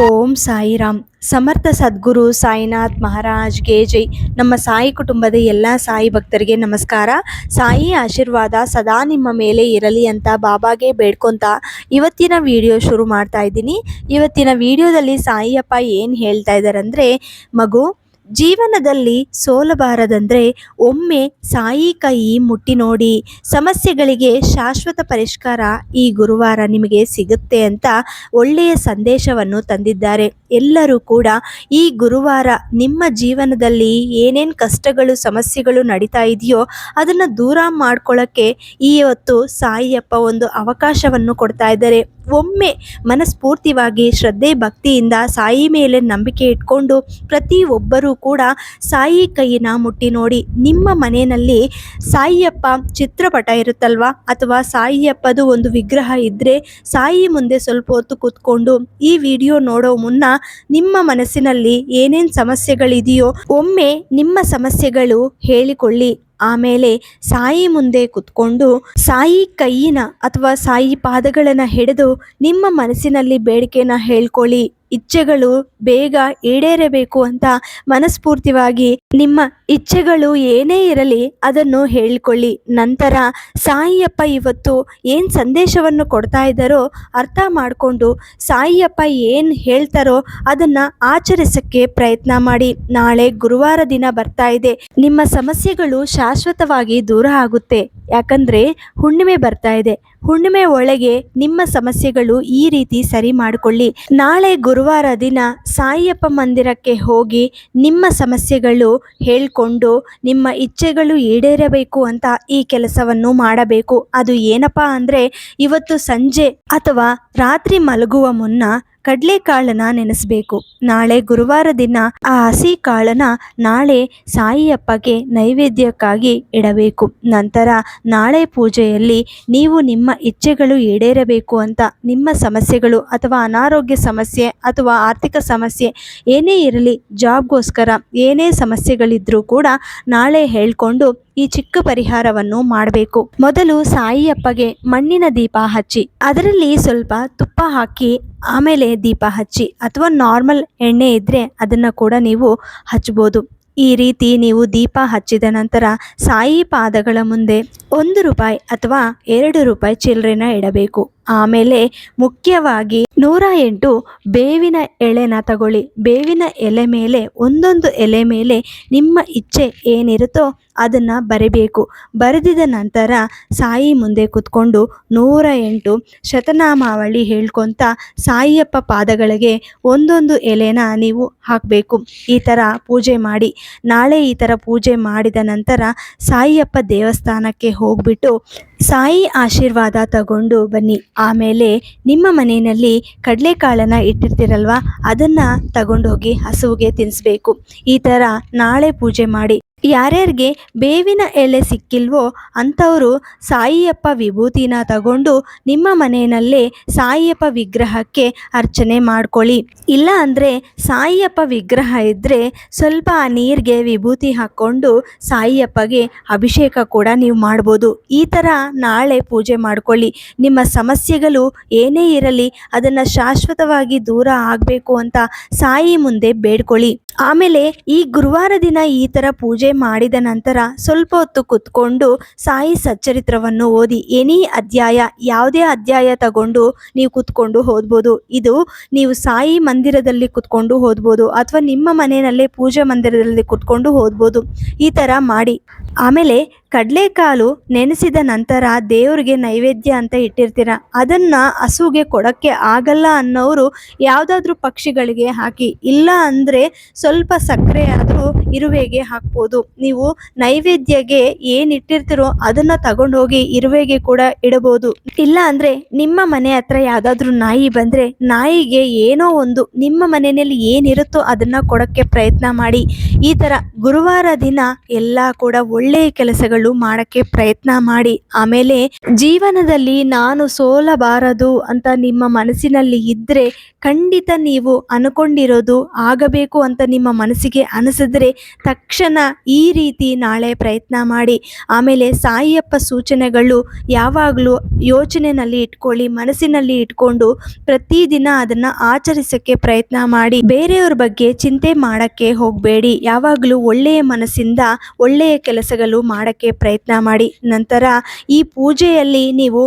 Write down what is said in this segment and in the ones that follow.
ಓಂ ಸಾಯಿರಾಮ್. ಸಮರ್ಥ ಸದ್ಗುರು ಸಾಯಿನಾಥ್ ಮಹಾರಾಜ್ಗೆ ಜೈ. ನಮ್ಮ ಸಾಯಿ ಕುಟುಂಬದ ಎಲ್ಲ ಸಾಯಿ ಭಕ್ತರಿಗೆ ನಮಸ್ಕಾರ. ಸಾಯಿ ಆಶೀರ್ವಾದ ಸದಾ ನಿಮ್ಮ ಮೇಲೆ ಇರಲಿ ಅಂತ ಬಾಬಾಗೆ ಬೇಡ್ಕೊಂತ ಇವತ್ತಿನ ವಿಡಿಯೋ ಶುರು ಮಾಡ್ತಾ ಇದ್ದೀನಿ. ಇವತ್ತಿನ ವಿಡಿಯೋದಲ್ಲಿ ಸಾಯಿಯಪ್ಪ ಏನು ಹೇಳ್ತಾ ಇದ್ದಾರೆ ಅಂದರೆ, ಮಗು, ಜೀವನದಲ್ಲಿ ಸೋಲಬಾರದಂದ್ರೆ ಒಮ್ಮೆ ಸಾಯಿ ಕೈ ಮುಟ್ಟಿ ನೋಡಿ. ಸಮಸ್ಯೆಗಳಿಗೆ ಶಾಶ್ವತ ಪರಿಷ್ಕಾರ ಈ ಗುರುವಾರ ನಿಮಗೆ ಸಿಗುತ್ತೆ ಅಂತ ಒಳ್ಳೆಯ ಸಂದೇಶವನ್ನು ತಂದಿದ್ದಾರೆ. ಎಲ್ಲರೂ ಕೂಡ ಈ ಗುರುವಾರ ನಿಮ್ಮ ಜೀವನದಲ್ಲಿ ಏನೇನು ಕಷ್ಟಗಳು ಸಮಸ್ಯೆಗಳು ನಡೀತಾ ಇದೆಯೋ ಅದನ್ನು ದೂರ ಮಾಡ್ಕೊಳ್ಳೋಕ್ಕೆ ಇವತ್ತು ಸಾಯಿಯಪ್ಪ ಒಂದು ಅವಕಾಶವನ್ನು ಕೊಡ್ತಾ ಇದ್ದಾರೆ. ಒಮ್ಮೆ ಮನಸ್ಫೂರ್ತಿವಾಗಿ ಶ್ರದ್ಧೆ ಭಕ್ತಿಯಿಂದ ಸಾಯಿ ಮೇಲೆ ನಂಬಿಕೆ ಇಟ್ಕೊಂಡು ಪ್ರತಿಯೊಬ್ಬರೂ ಕೂಡ ಸಾಯಿ ಕೈನ ಮುಟ್ಟಿ ನೋಡಿ. ನಿಮ್ಮ ಮನೆಯಲ್ಲಿ ಸಾಯಿಯಪ್ಪ ಚಿತ್ರಪಟ ಇರುತ್ತಲ್ವಾ, ಅಥವಾ ಸಾಯಿಯಪ್ಪದು ಒಂದು ವಿಗ್ರಹ ಇದ್ದರೆ ಸಾಯಿ ಮುಂದೆ ಸ್ವಲ್ಪ ಹೊತ್ತು ಕೂತ್ಕೊಂಡು ಈ ವಿಡಿಯೋ ನೋಡೋ ಮುನ್ನ ನಿಮ್ಮ ಮನಸ್ಸಿನಲ್ಲಿ ಏನೇನು ಸಮಸ್ಯೆಗಳಿದೆಯೋ ಒಮ್ಮೆ ನಿಮ್ಮ ಸಮಸ್ಯೆಗಳು ಹೇಳಿಕೊಳ್ಳಿ. ಆಮೇಲೆ ಸಾಯಿ ಮುಂದೆ ಕುತ್ಕೊಂಡು ಸಾಯಿ ಕೈಯಿನ ಅಥವಾ ಸಾಯಿ ಪಾದಗಳನ್ನು ಹಿಡಿದು ನಿಮ್ಮ ಮನಸ್ಸಿನಲ್ಲಿ ಬೇಡಿಕೆನ ಹೇಳ್ಕೊಳ್ಳಿ. ಇಚ್ಛೆಗಳು ಬೇಗ ಈಡೇರಬೇಕು ಅಂತ ಮನಸ್ಫೂರ್ತಿವಾಗಿ ನಿಮ್ಮ ಇಚ್ಛೆಗಳು ಏನೇ ಇರಲಿ ಅದನ್ನು ಹೇಳಿಕೊಳ್ಳಿ. ನಂತರ ಸಾಯಿಯಪ್ಪ ಇವತ್ತು ಏನು ಸಂದೇಶವನ್ನು ಕೊಡ್ತಾ ಇದ್ದಾರೋ ಅರ್ಥ ಮಾಡಿಕೊಂಡು ಸಾಯಿಯಪ್ಪ ಏನು ಹೇಳ್ತಾರೋ ಅದನ್ನು ಆಚರಿಸೋಕ್ಕೆ ಪ್ರಯತ್ನ ಮಾಡಿ. ನಾಳೆ ಗುರುವಾರ ದಿನ ಬರ್ತಾ ಇದೆ. ನಿಮ್ಮ ಸಮಸ್ಯೆಗಳು ಶಾಶ್ವತವಾಗಿ ದೂರ ಆಗುತ್ತೆ. ಯಾಕಂದರೆ ಹುಣ್ಣಿಮೆ ಬರ್ತಾ ಇದೆ. ಹುಣ್ಣಿಮೆ ಒಳಗೆ ನಿಮ್ಮ ಸಮಸ್ಯೆಗಳು ಈ ರೀತಿ ಸರಿ ಮಾಡಿಕೊಳ್ಳಿ. ನಾಳೆ ಗುರುವಾರ ದಿನ ಸಾಯಿಯಪ್ಪ ಮಂದಿರಕ್ಕೆ ಹೋಗಿ ನಿಮ್ಮ ಸಮಸ್ಯೆಗಳು ಹೇಳ್ಕೊಂಡು ನಿಮ್ಮ ಇಚ್ಛೆಗಳು ಈಡೇರಬೇಕು ಅಂತ ಈ ಕೆಲಸವನ್ನು ಮಾಡಬೇಕು. ಅದು ಏನಪ್ಪಾ ಅಂದರೆ, ಇವತ್ತು ಸಂಜೆ ಅಥವಾ ರಾತ್ರಿ ಮಲಗುವ ಮುನ್ನ ಕಡಲೆಕಾಳನ್ನ ನೆನೆಸಬೇಕು. ನಾಳೆ ಗುರುವಾರ ದಿನ ಆ ಹಸಿ ಕಾಳನ್ನ ನಾಳೆ ಸಾಯಿಯಪ್ಪಗೆ ನೈವೇದ್ಯಕ್ಕಾಗಿ ಇಡಬೇಕು. ನಂತರ ನಾಳೆ ಪೂಜೆಯಲ್ಲಿ ನೀವು ನಿಮ್ಮ ಇಚ್ಛೆಗಳು ಈಡೇರಬೇಕು ಅಂತ ನಿಮ್ಮ ಸಮಸ್ಯೆಗಳು ಅಥವಾ ಅನಾರೋಗ್ಯ ಸಮಸ್ಯೆ ಅಥವಾ ಆರ್ಥಿಕ ಸಮಸ್ಯೆ ಏನೇ ಇರಲಿ, ಜಾಬ್ಗೋಸ್ಕರ ಏನೇ ಸಮಸ್ಯೆಗಳಿದ್ರೂ ಕೂಡ ನಾಳೆ ಹೇಳ್ಕೊಂಡು ಈ ಚಿಕ್ಕ ಪರಿಹಾರವನ್ನು ಮಾಡಬೇಕು. ಮೊದಲು ಸಾಯಿಯಪ್ಪಗೆ ಮಣ್ಣಿನ ದೀಪ ಹಚ್ಚಿ ಅದರಲ್ಲಿ ಸ್ವಲ್ಪ ತುಪ್ಪ ಹಾಕಿ ಆಮೇಲೆ ದೀಪ ಹಚ್ಚಿ, ಅಥವಾ ನಾರ್ಮಲ್ ಎಣ್ಣೆ ಇದ್ದರೆ ಅದನ್ನು ಕೂಡ ನೀವು ಹಚ್ಬೋದು. ಈ ರೀತಿ ನೀವು ದೀಪ ಹಚ್ಚಿದ ನಂತರ ಸಾಯಿ ಪಾದಗಳ ಮುಂದೆ 1 ರೂಪಾಯಿ ಅಥವಾ 2 ರೂಪಾಯಿ ಚಿಲ್ಲರೆನ ಇಡಬೇಕು. ಆಮೇಲೆ ಮುಖ್ಯವಾಗಿ 108 ಬೇವಿನ ಎಲೆನ ತಗೊಳ್ಳಿ. ಬೇವಿನ ಎಲೆ ಮೇಲೆ ಒಂದೊಂದು ಎಲೆ ಮೇಲೆ ನಿಮ್ಮ ಇಚ್ಛೆ ಏನಿರುತ್ತೋ ಅದನ್ನು ಬರಿಬೇಕು. ಬರೆದಿದ ನಂತರ ಸಾಯಿ ಮುಂದೆ ಕೂತ್ಕೊಂಡು 108 ಶತನಾಮಾವಳಿ ಹೇಳ್ಕೊತ ಸಾಯಿಯಪ್ಪ ಪಾದಗಳಿಗೆ ಒಂದೊಂದು ಎಲೆನ ನೀವು ಹಾಕಬೇಕು. ಈ ಥರ ಪೂಜೆ ಮಾಡಿ. ನಾಳೆ ಈ ಥರ ಪೂಜೆ ಮಾಡಿದ ನಂತರ ಸಾಯಿಯಪ್ಪ ದೇವಸ್ಥಾನಕ್ಕೆ ಹೋಗ್ಬಿಟ್ಟು ಸಾಯಿ ಆಶೀರ್ವಾದ ತಗೊಂಡು ಬನ್ನಿ. ಆಮೇಲೆ ನಿಮ್ಮ ಮನೆಯಲ್ಲಿ ಕಡಲೆಕಾಳನ್ನು ಇಟ್ಟಿರ್ತೀರಲ್ವ, ಅದನ್ನು ತಗೊಂಡೋಗಿ ಹಸುವಿಗೆ ತಿನ್ನಿಸ್ಬೇಕು. ಈ ಥರ ನಾಳೆ ಪೂಜೆ ಮಾಡಿ. ಯಾರ್ಯಾರಿಗೆ ಬೇವಿನ ಎಲೆ ಸಿಕ್ಕಿಲ್ವೋ ಅಂಥವರು ಸಾಯಿಯಪ್ಪ ವಿಭೂತಿನ ತಗೊಂಡು ನಿಮ್ಮ ಮನೆಯಲ್ಲೇ ಸಾಯಿಯಪ್ಪ ವಿಗ್ರಹಕ್ಕೆ ಅರ್ಚನೆ ಮಾಡ್ಕೊಳ್ಳಿ. ಇಲ್ಲ ಅಂದರೆ ಸಾಯಿಯಪ್ಪ ವಿಗ್ರಹ ಇದ್ದರೆ ಸ್ವಲ್ಪ ಆ ನೀರಿಗೆ ವಿಭೂತಿ ಹಾಕ್ಕೊಂಡು ಸಾಯಿಯಪ್ಪಗೆ ಅಭಿಷೇಕ ಕೂಡ ನೀವು ಮಾಡ್ಬೋದು. ಈ ಥರ ನಾಳೆ ಪೂಜೆ ಮಾಡ್ಕೊಳ್ಳಿ. ನಿಮ್ಮ ಸಮಸ್ಯೆಗಳು ಏನೇ ಇರಲಿ ಅದನ್ನು ಶಾಶ್ವತವಾಗಿ ದೂರ ಆಗಬೇಕು ಅಂತ ಸಾಯಿ ಮುಂದೆ ಬೇಡ್ಕೊಳ್ಳಿ. ಆಮೇಲೆ ಈ ಗುರುವಾರ ದಿನ ಈ ಥರ ಪೂಜೆ ಮಾಡಿದ ನಂತರ ಸ್ವಲ್ಪ ಹೊತ್ತು ಕುತ್ಕೊಂಡು ಸಾಯಿ ಸಚ್ಚರಿತ್ರವನ್ನು ಓದಿ. ಎನಿ ಅಧ್ಯಾಯ, ಯಾವುದೇ ಅಧ್ಯಾಯ ತಗೊಂಡು ನೀವು ಕುತ್ಕೊಂಡು ಓದ್ಬೋದು. ಇದು ನೀವು ಸಾಯಿ ಮಂದಿರದಲ್ಲಿ ಕುತ್ಕೊಂಡು ಓದ್ಬೋದು ಅಥವಾ ನಿಮ್ಮ ಮನೆಯಲ್ಲೇ ಪೂಜೆ ಮಂದಿರದಲ್ಲಿ ಕುತ್ಕೊಂಡು ಓದ್ಬೋದು. ಈ ಥರ ಮಾಡಿ. ಆಮೇಲೆ ಕಡಲೆಕಾಳು ನೆನೆಸಿದ ನಂತರ ದೇವರಿಗೆ ನೈವೇದ್ಯ ಅಂತ ಇಟ್ಟಿರ್ತೀರ, ಅದನ್ನು ಹಸುಗೆ ಕೊಡೋಕ್ಕೆ ಆಗಲ್ಲ ಅನ್ನೋರು ಯಾವುದಾದ್ರೂ ಪಕ್ಷಿಗಳಿಗೆ ಹಾಕಿ. ಇಲ್ಲ ಅಂದರೆ ಸ್ವಲ್ಪ ಸಕ್ಕರೆ ಆದರೂ ಇರುವೆಗೆ ಹಾಕ್ಬೋದು. ನೀವು ನೈವೇದ್ಯಗೆ ಏನು ಇಟ್ಟಿರ್ತೀರೋ ಅದನ್ನು ತಗೊಂಡೋಗಿ ಇರುವೆಗೆ ಕೂಡ ಇಡಬಹುದು. ಇಲ್ಲ ಅಂದರೆ ನಿಮ್ಮ ಮನೆ ಹತ್ರ ಯಾವುದಾದ್ರೂ ನಾಯಿ ಬಂದರೆ ನಾಯಿಗೆ ಏನೋ ಒಂದು ನಿಮ್ಮ ಮನೆಯಲ್ಲಿ ಏನಿರುತ್ತೋ ಅದನ್ನು ಕೊಡೋಕ್ಕೆ ಪ್ರಯತ್ನ ಮಾಡಿ. ಈ ಥರ ಗುರುವಾರ ದಿನ ಎಲ್ಲ ಕೂಡ ಒಳ್ಳೆಯ ಕೆಲಸಗಳು ಕೆಲಸಗಳು ಮಾಡಕ್ಕೆ ಪ್ರಯತ್ನ ಮಾಡಿ. ಆಮೇಲೆ ಜೀವನದಲ್ಲಿ ನಾನು ಸೋಲಬಾರದು ಅಂತ ನಿಮ್ಮ ಮನಸ್ಸಿನಲ್ಲಿ ಇದ್ರೆ ಖಂಡಿತ ನೀವು ಅನ್ಕೊಂಡಿರೋದು ಆಗಬೇಕು ಅಂತ ನಿಮ್ಮ ಮನಸ್ಸಿಗೆ ಅನಿಸಿದ್ರೆ ತಕ್ಷಣ ಈ ರೀತಿ ನಾಳೆ ಪ್ರಯತ್ನ ಮಾಡಿ. ಆಮೇಲೆ ಸಾಯಿಯಪ್ಪ ಸೂಚನೆಗಳು ಯಾವಾಗಲೂ ಯೋಚನೆಯಲ್ಲಿ ಇಟ್ಕೊಳ್ಳಿ, ಮನಸ್ಸಿನಲ್ಲಿ ಇಟ್ಕೊಂಡು ಪ್ರತಿದಿನ ಅದನ್ನ ಆಚರಿಸಕ್ಕೆ ಪ್ರಯತ್ನ ಮಾಡಿ. ಬೇರೆಯವ್ರ ಬಗ್ಗೆ ಚಿಂತೆ ಮಾಡಕ್ಕೆ ಹೋಗಬೇಡಿ. ಯಾವಾಗಲೂ ಒಳ್ಳೆಯ ಮನಸ್ಸಿಂದ ಒಳ್ಳೆಯ ಕೆಲಸಗಳು ಮಾಡಕ್ಕೆ ಪ್ರಯತ್ನ ಮಾಡಿ. ನಂತರ ಈ ಪೂಜೆಯಲ್ಲಿ ನೀವು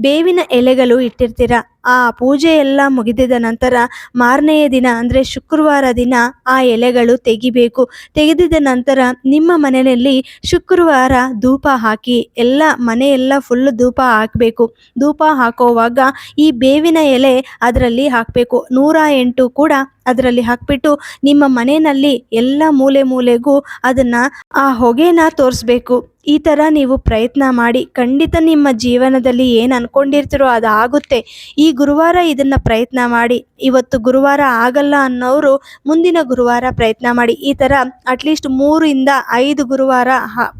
ಬೇವಿನ ಎಲೆಗಳು ಇಟ್ಟಿರ್ತೀರ. ಆ ಪೂಜೆ ಎಲ್ಲ ಮುಗಿದಿದ ನಂತರ ಮಾರನೆಯ ದಿನ ಅಂದರೆ ಶುಕ್ರವಾರ ದಿನ ಆ ಎಲೆಗಳು ತೆಗಿಬೇಕು. ತೆಗೆದಿದ ನಂತರ ನಿಮ್ಮ ಮನೆಯಲ್ಲಿ ಶುಕ್ರವಾರ ಧೂಪ ಹಾಕಿ, ಎಲ್ಲ ಮನೆಯೆಲ್ಲ ಫುಲ್ ಧೂಪ ಹಾಕಬೇಕು. ಧೂಪ ಹಾಕೋವಾಗ ಈ ಬೇವಿನ ಎಲೆ ಅದರಲ್ಲಿ ಹಾಕಬೇಕು. 108 ಕೂಡ ಅದರಲ್ಲಿ ಹಾಕ್ಬಿಟ್ಟು ನಿಮ್ಮ ಮನೆಯಲ್ಲಿ ಎಲ್ಲ ಮೂಲೆ ಮೂಲೆಗೂ ಅದನ್ನ ಆ ಹೊಗೆನ ತೋರಿಸ್ಬೇಕು. ಈ ಥರ ನೀವು ಪ್ರಯತ್ನ ಮಾಡಿ. ಖಂಡಿತ ನಿಮ್ಮ ಜೀವನದಲ್ಲಿ ಏನು ಅನ್ಕೊಂಡಿರ್ತೀರೋ ಅದು ಆಗುತ್ತೆ. ಈ ಗುರುವಾರ ಇದನ್ನು ಪ್ರಯತ್ನ ಮಾಡಿ. ಇವತ್ತು ಗುರುವಾರ ಆಗಲ್ಲ ಅನ್ನೋರು ಮುಂದಿನ ಗುರುವಾರ ಪ್ರಯತ್ನ ಮಾಡಿ. ಈ ಥರ ಅಟ್ಲೀಸ್ಟ್ 3-5 ಗುರುವಾರ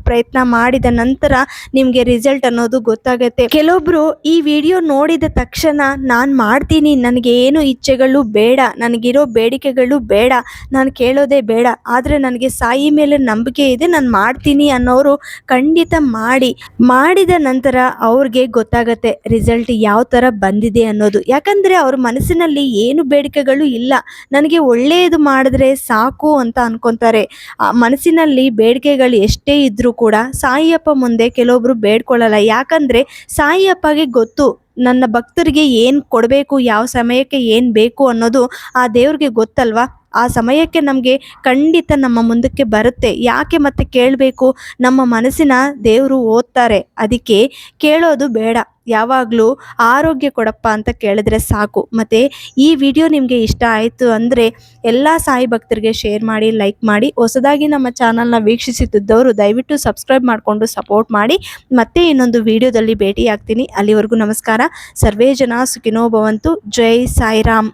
ಪ್ರಯತ್ನ ಮಾಡಿದ ನಂತರ ನಿಮಗೆ ರಿಸಲ್ಟ್ ಅನ್ನೋದು ಗೊತ್ತಾಗುತ್ತೆ. ಕೆಲವೊಬ್ರು ಈ ವಿಡಿಯೋ ನೋಡಿದ ತಕ್ಷಣ ನಾನು ಮಾಡ್ತೀನಿ, ನನಗೆ ಏನು ಇಚ್ಛೆಗಳು ಬೇಡ, ನನಗಿರೋ ಬೇಡಿಕೆಗಳು ಬೇಡ, ನಾನು ಕೇಳೋದೇ ಬೇಡ, ಆದರೆ ನನಗೆ ಸಾಯಿ ಮೇಲೆ ನಂಬಿಕೆ ಇದೆ, ನಾನು ಮಾಡ್ತೀನಿ ಅನ್ನೋರು ಖಂಡಿತ ಮಾಡಿದ ನಂತರ ಅವ್ರಿಗೆ ಗೊತ್ತಾಗತ್ತೆ ರಿಸಲ್ಟ್ ಯಾವ ಥರ ಬಂದಿದೆ ಅನ್ನೋದು. ಯಾಕಂದರೆ ಅವ್ರ ಮನಸ್ಸಿನಲ್ಲಿ ಏನು ಬೇಡಿಕೆಗಳು ಇಲ್ಲ, ನನಗೆ ಒಳ್ಳೆಯದು ಮಾಡಿದ್ರೆ ಸಾಕು ಅಂತ ಅನ್ಕೊತಾರೆ. ಆ ಮನಸ್ಸಿನಲ್ಲಿ ಬೇಡಿಕೆಗಳು ಎಷ್ಟೇ ಇದ್ರೂ ಕೂಡ ಸಾಯಿಯಪ್ಪ ಮುಂದೆ ಕೆಲವೊಬ್ರು ಬೇಡ್ಕೊಳ್ಳಲ್ಲ. ಯಾಕಂದರೆ ಸಾಯಿಯಪ್ಪಗೆ ಗೊತ್ತು ನನ್ನ ಭಕ್ತರಿಗೆ ಏನು ಕೊಡಬೇಕು, ಯಾವ ಸಮಯಕ್ಕೆ ಏನು ಬೇಕು ಅನ್ನೋದು ಆ ದೇವ್ರಿಗೆ ಗೊತ್ತಲ್ವಾ. ಆ ಸಮಯಕ್ಕೆ ನಮಗೆ ಖಂಡಿತ ನಮ್ಮ ಮುಂದಕ್ಕೆ ಬರುತ್ತೆ. ಯಾಕೆ ಮತ್ತೆ ಕೇಳಬೇಕು? ನಮ್ಮ ಮನಸ್ಸಿನ ದೇವರು ಓದ್ತಾರೆ. ಅದಕ್ಕೆ ಕೇಳೋದು ಬೇಡ. ಯಾವಾಗಲೂ ಆರೋಗ್ಯ ಕೊಡಪ್ಪ ಅಂತ ಕೇಳಿದ್ರೆ ಸಾಕು. ಮತ್ತು ಈ ವಿಡಿಯೋ ನಿಮಗೆ ಇಷ್ಟ ಆಯಿತು ಅಂದರೆ ಎಲ್ಲ ಸಾಯಿ ಭಕ್ತರಿಗೆ ಶೇರ್ ಮಾಡಿ, ಲೈಕ್ ಮಾಡಿ. ಹೊಸದಾಗಿ ನಮ್ಮ ಚಾನಲ್ನ ವೀಕ್ಷಿಸುತ್ತಿದ್ದವರು ದಯವಿಟ್ಟು ಸಬ್ಸ್ಕ್ರೈಬ್ ಮಾಡಿಕೊಂಡು ಸಪೋರ್ಟ್ ಮಾಡಿ. ಮತ್ತೆ ಇನ್ನೊಂದು ವಿಡಿಯೋದಲ್ಲಿ ಭೇಟಿ ಆಗ್ತೀನಿ. ಅಲ್ಲಿವರೆಗೂ ನಮಸ್ಕಾರ. ಸರ್ವೇ ಜನ ಸುಖಿನೋ ಭವಂತು. ಜೈ ಸಾಯಿರಾಮ್.